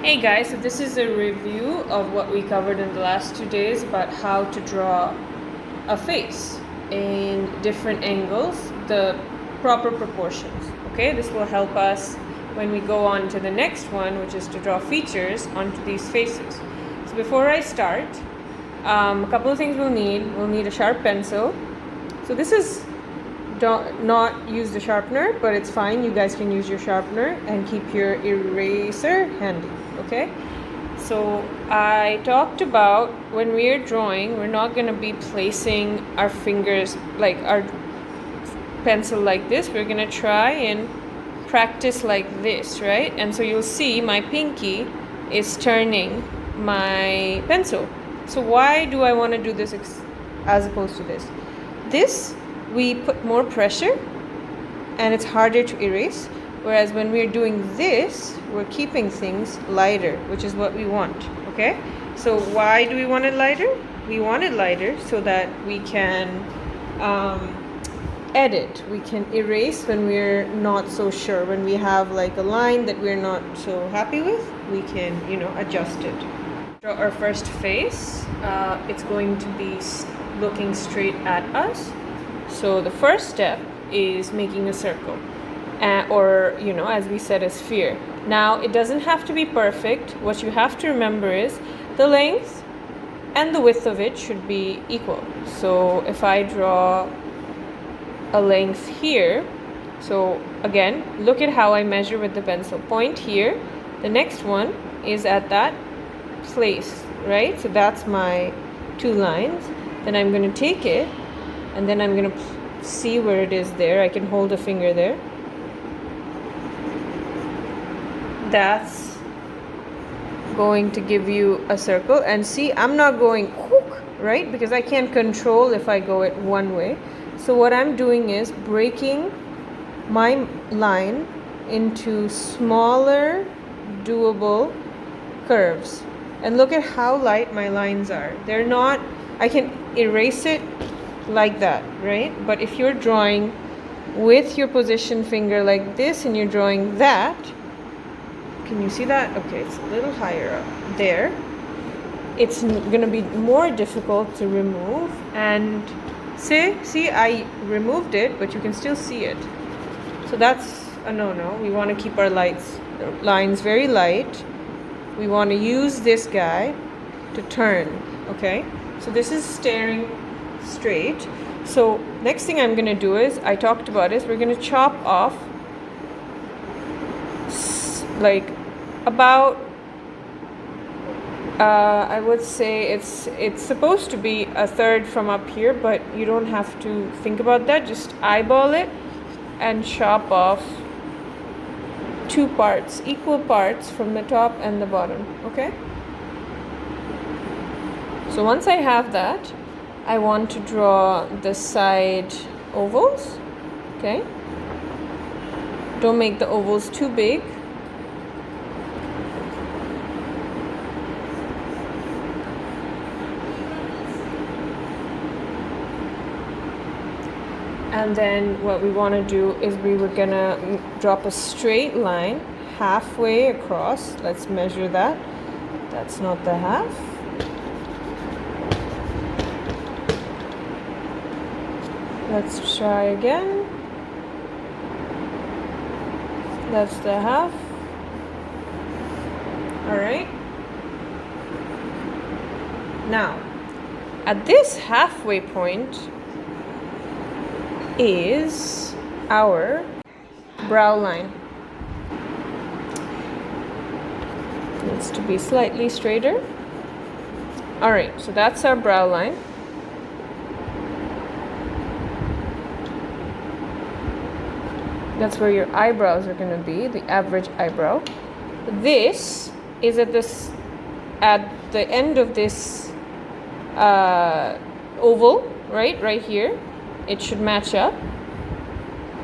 Hey guys, so this is a review of what we covered in the last 2 days about how to draw a face in different angles, the proper proportions. Okay, this will help us when we go on to the next one, which is to draw features onto these faces. So before I start, a couple of things we'll need. We'll need a sharp pencil. So this is not use the sharpener, but it's fine. You guys can use your sharpener and keep your eraser handy. Okay, so I talked about when we're drawing, we're not going to be placing our fingers like our pencil like this. We're going to try and practice like this, right? And so you'll see my pinky is turning my pencil. So why do I want to do this as opposed to this? This, we put more pressure and it's harder to erase. Whereas when we're doing this, we're keeping things lighter, which is what we want, okay? So why do we want it lighter? We want it lighter so that we can edit. We can erase when we're not so sure. When we have like a line that we're not so happy with, we can, adjust it. Draw our first face. It's going to be looking straight at us. So the first step is making a circle. Or, as we said, a sphere. Now, it doesn't have to be perfect. What you have to remember is the length and the width of it should be equal. So if I draw a length here, so again, look at how I measure with the pencil. Point here. The next one is at that place, right? So that's my 2 lines. Then I'm going to take it, and then I'm going to see where it is there. I can hold a finger there. That's going to give you a circle. And see, I'm not going hook, right? Because I can't control if I go it one way. So what I'm doing is breaking my line into smaller, doable curves. And look at how light my lines are. They're not, I can erase it like that, right? But if you're drawing with your position finger like this and you're drawing that, can you see that? Okay, it's a little higher up there. It's going to be more difficult to remove. And see, I removed it, but you can still see it. So that's a no-no. We want to keep our lines very light. We want to use this guy to turn, okay? So this is staring straight. So next thing I'm going to do is, I talked about is, we're going to chop off like about I would say it's supposed to be a third from up here, but you don't have to think about that. Just eyeball it and chop off 2 parts, equal parts from the top and the bottom, okay? So once I have that, I want to draw the side ovals, okay? Don't make the ovals too big. And then what we want to do is we were going to drop a straight line halfway across. Let's measure that. That's not the half. Let's try again. That's the half. All right. Now, at this halfway point is our brow line. It needs to be slightly straighter. All right, so that's our brow line. That's where your eyebrows are going to be, the average eyebrow. This is at the end of this oval, right here. It should match up,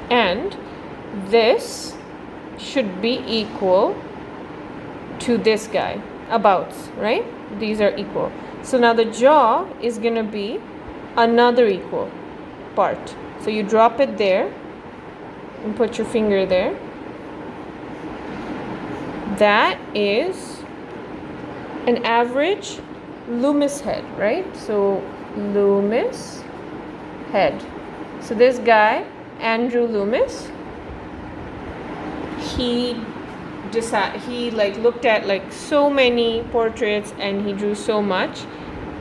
and this should be equal to this guy, abouts, right? These are equal. So now the jaw is going to be another equal part. So you drop it there and put your finger there. That is an average Loomis head, right? So Loomis Head. So this guy, Andrew Loomis, he looked at like so many portraits and he drew so much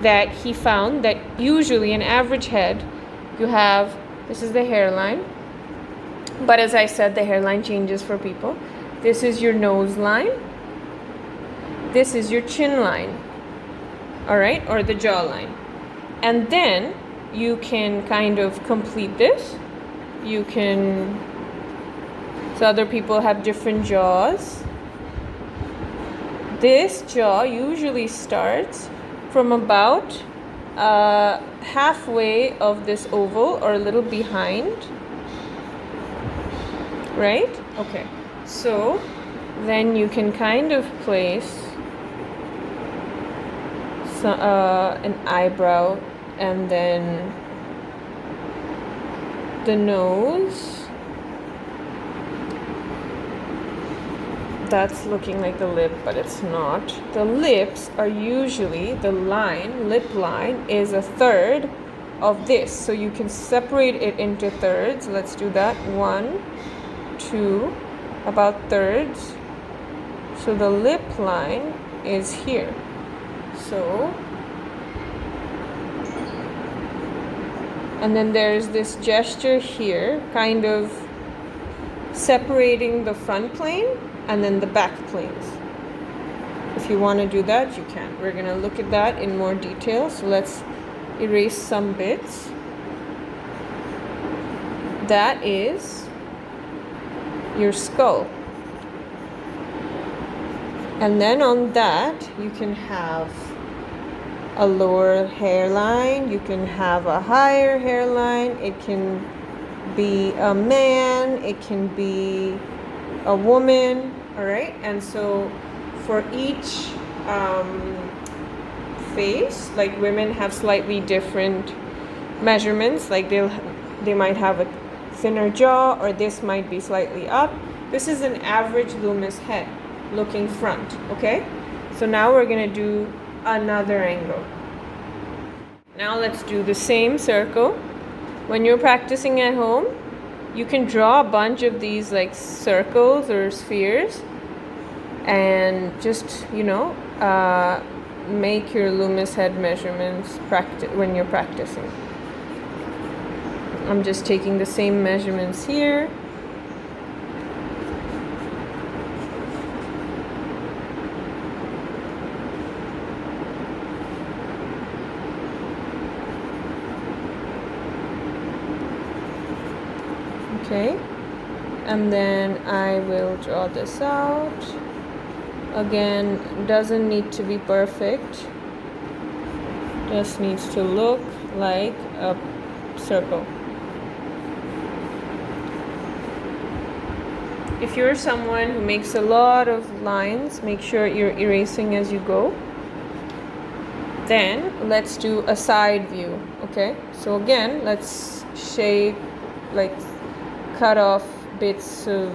that he found that usually an average head, you have, this is the hairline, but as I said, the hairline changes for people. This is your nose line, this is your chin line, all right, or the jawline. And then you can kind of complete this. You can, so other people have different jaws. This jaw usually starts from about halfway of this oval or a little behind, right? Okay, so then you can kind of place an eyebrow and then the nose. That's looking like the lip, but it's not. The lips are usually, the line, lip line, is a third of this. So you can separate it into thirds. Let's do that. 1, 2, about thirds. So the lip line is here. So, and then there's this gesture here, kind of separating the front plane and then the back planes. If you want to do that, you can. We're going to look at that in more detail. So let's erase some bits. That is your skull. And then on that, you can have a lower hairline, you can have a higher hairline, it can be a man, it can be a woman, all right? And so for each face, like women have slightly different measurements, like they might have a thinner jaw, or this might be slightly up. This is an average Loomis head looking front, okay? So now we're gonna do another angle. Now let's do the same circle. When you're practicing at home, you can draw a bunch of these like circles or spheres and just, make your Loomis head measurements when you're practicing. I'm just taking the same measurements here. Okay, and then I will draw this out. Again, doesn't need to be perfect, just needs to look like a circle. If you're someone who makes a lot of lines, make sure you're erasing as you go. Then let's do a side view, okay? So again, let's shape, like cut off bits of,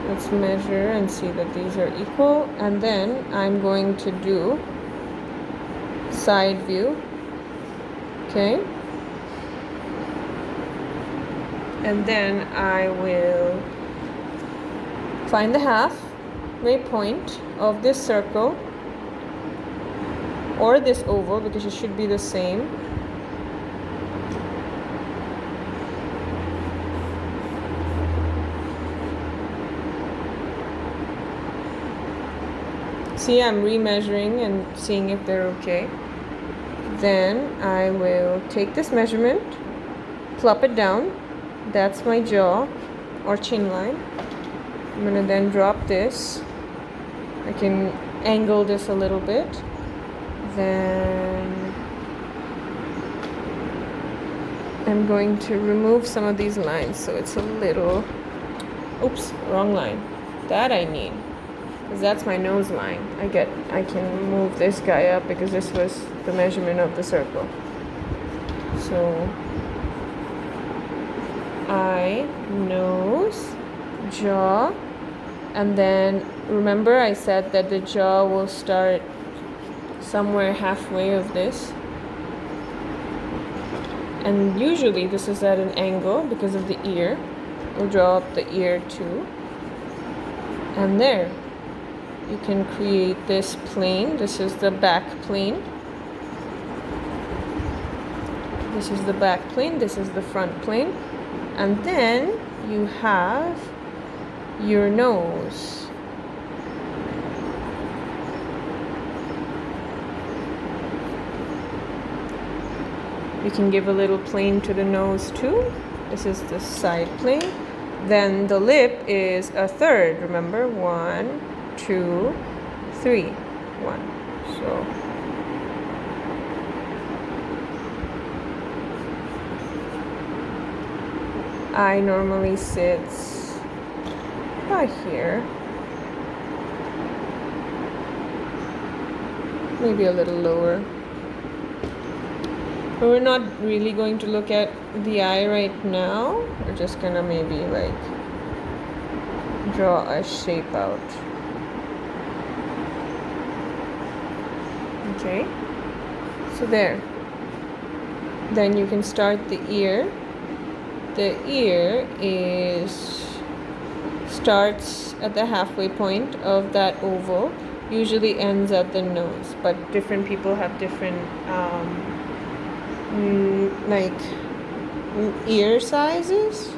let's measure and see that these are equal, and then I'm going to do side view, okay? And then I will find the halfway point of this circle or this oval, because it should be the same. See, I'm remeasuring and seeing if they're okay. Then I will take this measurement, plop it down. That's my jaw or chin line. I'm gonna then drop this. I can angle this a little bit. Then I'm going to remove some of these lines so it's a little, oops, wrong line. That I need, because that's my nose line. I can move this guy up because this was the measurement of the circle. So eye, nose, jaw, and then remember I said that the jaw will start somewhere halfway of this. And usually this is at an angle because of the ear. We'll draw up the ear too. And there, you can create this plane. This is the back plane. This is the back plane. This is the front plane. And then you have your nose. You can give a little plane to the nose too. This is the side plane. Then the lip is a third. Remember, 1, 2, 3. 1. So eye normally sits right here. Maybe a little lower. But we're not really going to look at the eye right now. We're just gonna maybe like draw a shape out. Okay, so there. Then you can start the ear. The ear starts at the halfway point of that oval, usually ends at the nose, but different people have different like ear sizes.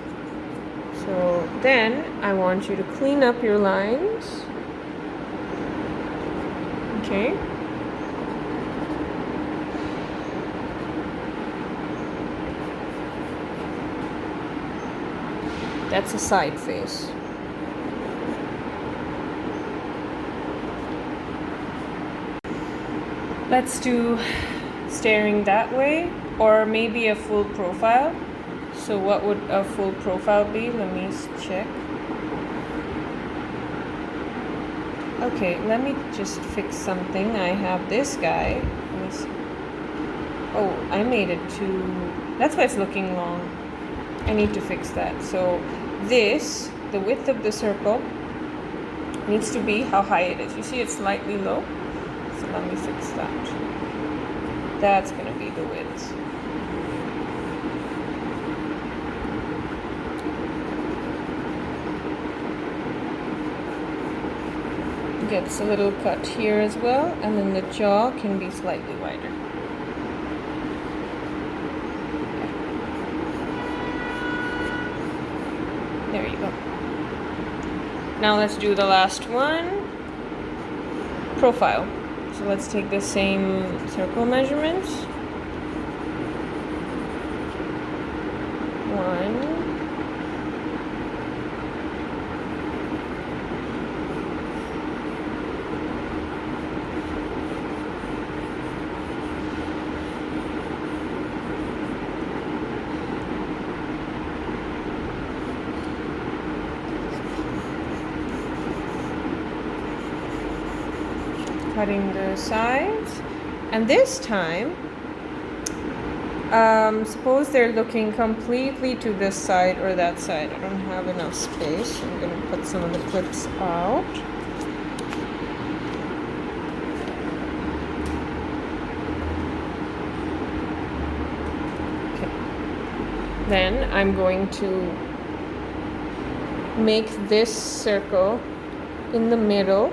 So then I want you to clean up your lines. Okay. That's a side face. Let's do staring that way, or maybe a full profile. So what would a full profile be? Let me check. Okay, let me just fix something. I have this guy. Let me see. Oh, I made it too. That's why it's looking long. I need to fix that. So this, the width of the circle, needs to be how high it is. You see it's slightly low. So let me fix that. That's going to be the width. Gets a little cut here as well, and then the jaw can be slightly wider. There you go. Now let's do the last one. Profile. So let's take the same circle measurements. 1. Cutting the sides, and this time suppose they're looking completely to this side or that side. I don't have enough space, so I'm going to put some of the clips out. Okay. Then I'm going to make this circle in the middle.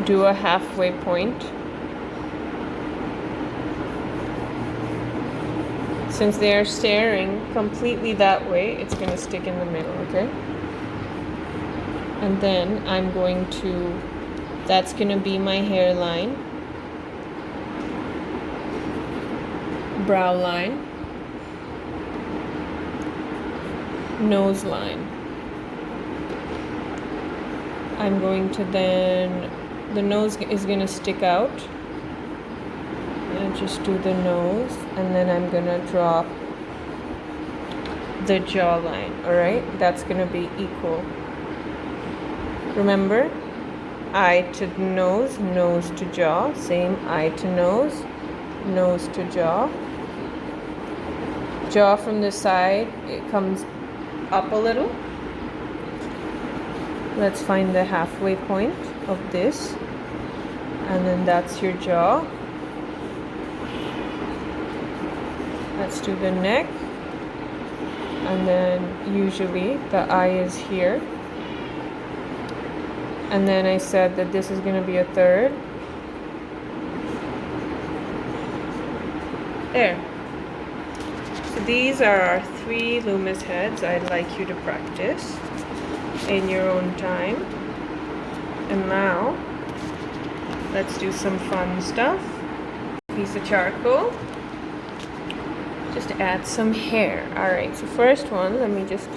Do a halfway point. Since they are staring completely that way, it's going to stick in the middle, okay? And then I'm going to, that's going to be my hairline, brow line, nose line. I'm going to then, the nose is going to stick out. And just do the nose, and then I'm going to drop the jawline. Alright, that's going to be equal. Remember, eye to nose, nose to jaw. Same, eye to nose, nose to jaw. jaw from the side, it comes up a little. Let's find the halfway point of this, and then that's your jaw. Let's do the neck, and then usually the eye is here. And then I said that this is going to be a third. There. So these are our 3 Loomis heads. I'd like you to practice in your own time. And now, let's do some fun stuff. Piece of charcoal. Just to add some hair. Alright, so first one, let me just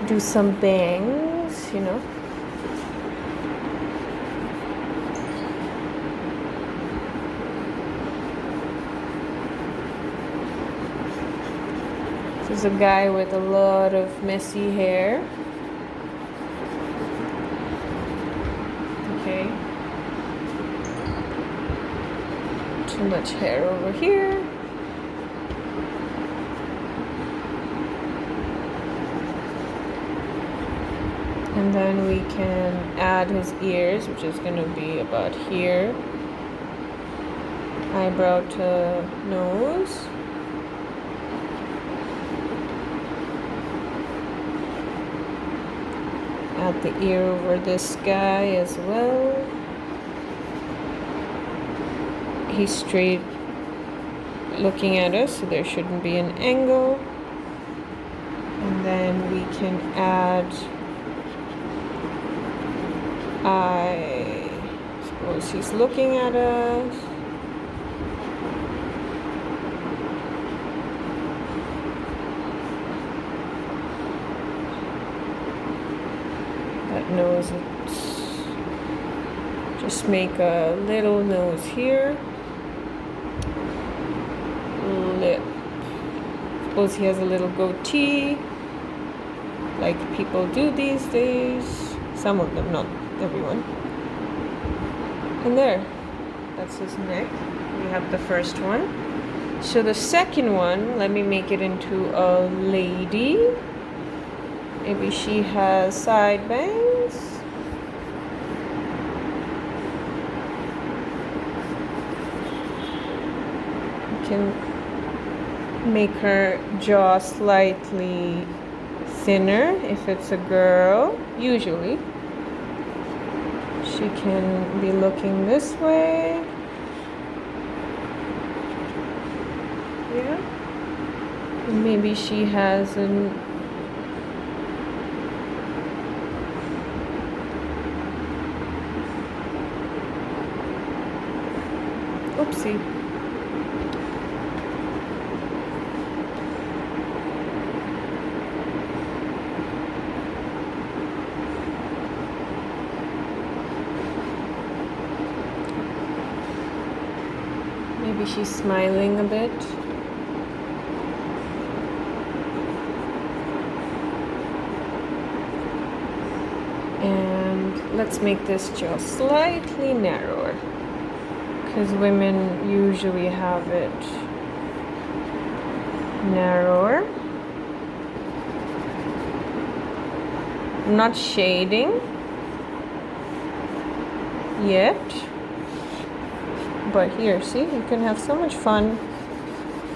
do some bangs, you know. This is a guy with a lot of messy hair. Okay. Too much hair over here. And then we can add his ears, which is going to be about here. Eyebrow to nose. Add the ear over this guy as well. He's straight looking at us, so there shouldn't be an angle. And then we can add, I suppose he's looking at us. That nose, just make a little nose here. Lip. Suppose he has a little goatee, like people do these days. Some of them, not everyone. And there, that's his neck. We have the first one. So the second one, let me make it into a lady. Maybe she has side bangs. You can make her jaw slightly thinner if it's a girl, usually. She can be looking this way. Yeah. And maybe she has an oopsie. Maybe she's smiling a bit. And let's make this jaw slightly narrower, because women usually have it narrower. I'm not shading yet. But here, see, you can have so much fun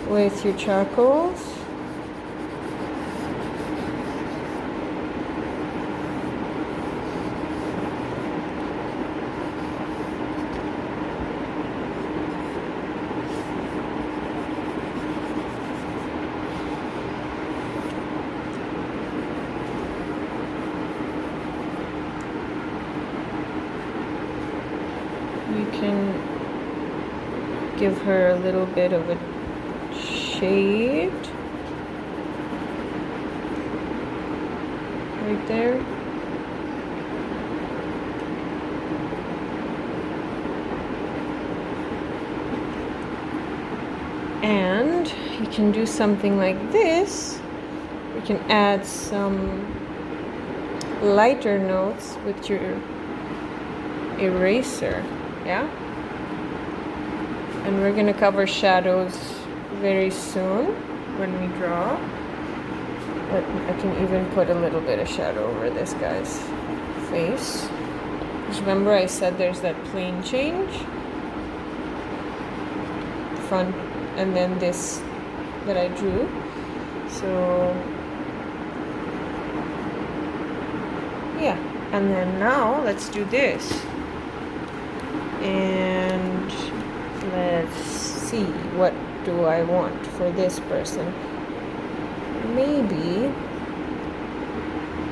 with your charcoals. You can give her a little bit of a shade right there. And you can do something like this. You can add some lighter notes with your eraser, yeah? And we're gonna cover shadows very soon. when we draw. But I can even put a little bit of shadow over this guy's face. Because remember I said there's that plane change? Front and then this that I drew. So yeah, and then now let's do this. And let's see, what do I want for this person? Maybe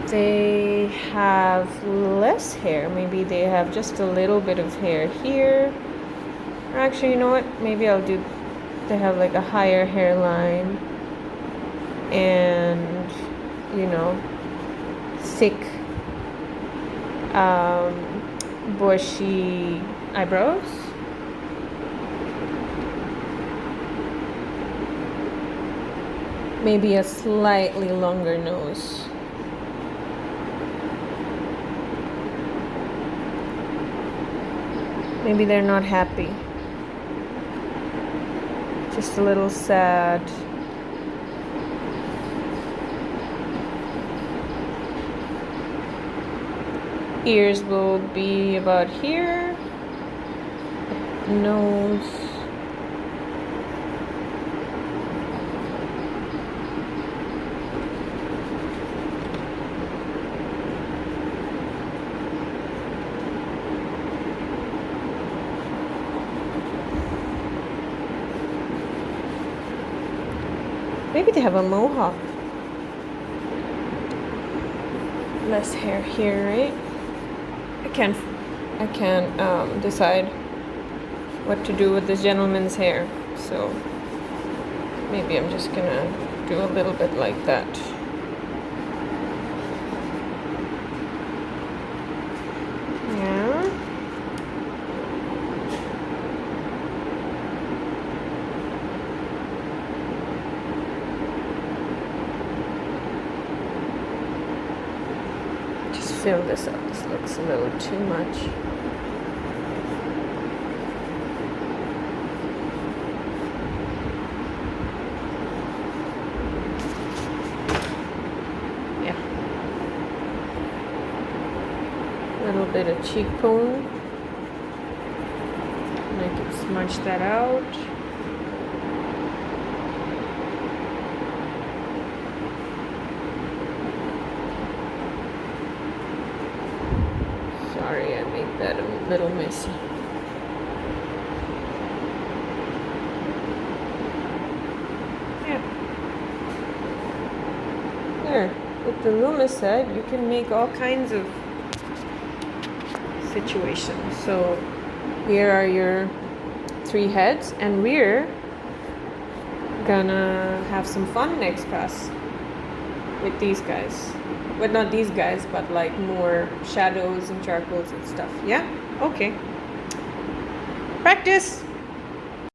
they have less hair. Maybe they have just a little bit of hair here. Or actually, you know what? Maybe I'll do, they have like a higher hairline and, you know, thick, bushy eyebrows. Maybe a slightly longer nose. Maybe they're not happy. Just a little sad. Ears will be about here. Nose. Maybe they have a mohawk. Less hair here, right? I can't decide what to do with this gentleman's hair, so maybe I'm just gonna do a little bit like that. Yeah. Just fill this up. This looks a little too much. Little bit of cheekbone, and I can smudge that out. Sorry, I made that a little messy. Yeah. There, with the Loomis Head, you can make all kinds of situations. So here are your 3 heads, and we're gonna have some fun next class with these guys. Well, not these guys, but like more shadows and charcoals and stuff. Yeah? Okay. Practice!